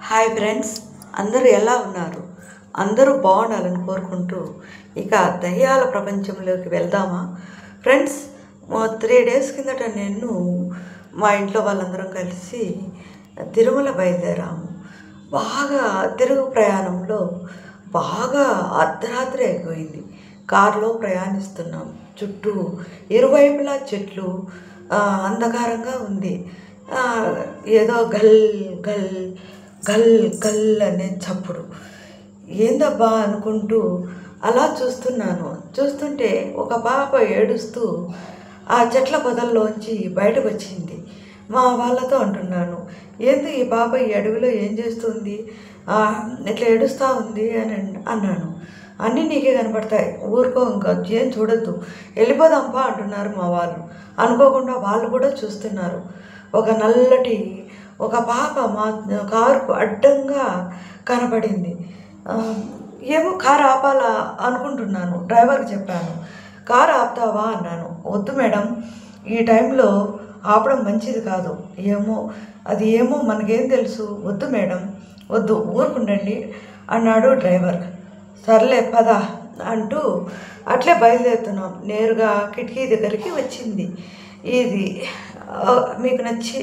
Hi friends, అందరూ ఎలా ఉన్నారు? అందరూ బాగుండాలని కోరుకుంటూ ఇక దయ్యాల ప్రపంచంలోకి వెళ్దామా ఫ్రెండ్స్? 3 డేస్ కిందట నేను మా ఇంట్లో వాళ్ళందరం కలిసి తిరుమల బయలుదేరాము. బాగా తిరుగు ప్రయాణంలో బాగా అర్ధరాత్రి అయిపోయింది. కారులో ప్రయాణిస్తున్నాం. చుట్టూ ఇరువైపులా చెట్లు, అంధకారంగా ఉంది. ఏదో గల్ గల్ గల్ గల్ అనే చప్పుడు. ఏందబ్బా అనుకుంటూ అలా చూస్తుంటే ఒక పాప ఏడుస్తూ ఆ చెట్ల పొదల్లోంచి బయటకు వచ్చింది. మా వాళ్ళతో అంటున్నాను, ఏంది ఈ పాప ఈ అడవిలో ఏం చేస్తుంది, ఇట్లా ఏడుస్తూ ఉంది అని అన్నాను. అన్నీ నీకే కనపడతాయి, ఊరుకో, ఇంకా ఏం చూడొద్దు, వెళ్ళిపోదాంపా అంటున్నారు మా వాళ్ళు. అనుకోకుండా వాళ్ళు కూడా చూస్తున్నారు. ఒక పాప మా కారుకు అడ్డంగా కనపడింది. ఏమో కారు ఆపాలా అనుకుంటున్నాను. డ్రైవర్కి చెప్పాను, కారు ఆపుతావా అన్నాను. వద్దు మేడం, ఈ టైంలో ఆపడం మంచిది కాదు, ఏమో మనకేం తెలుసు, వద్దు మేడం, వద్దు, ఊరుకుండండి అన్నాడు డ్రైవర్. సర్లే పద అంటూ అట్లే బయలుదేరుతున్నాం. నేరుగా కిటికీ దగ్గరికి వచ్చింది. ఇది మీకు నచ్చి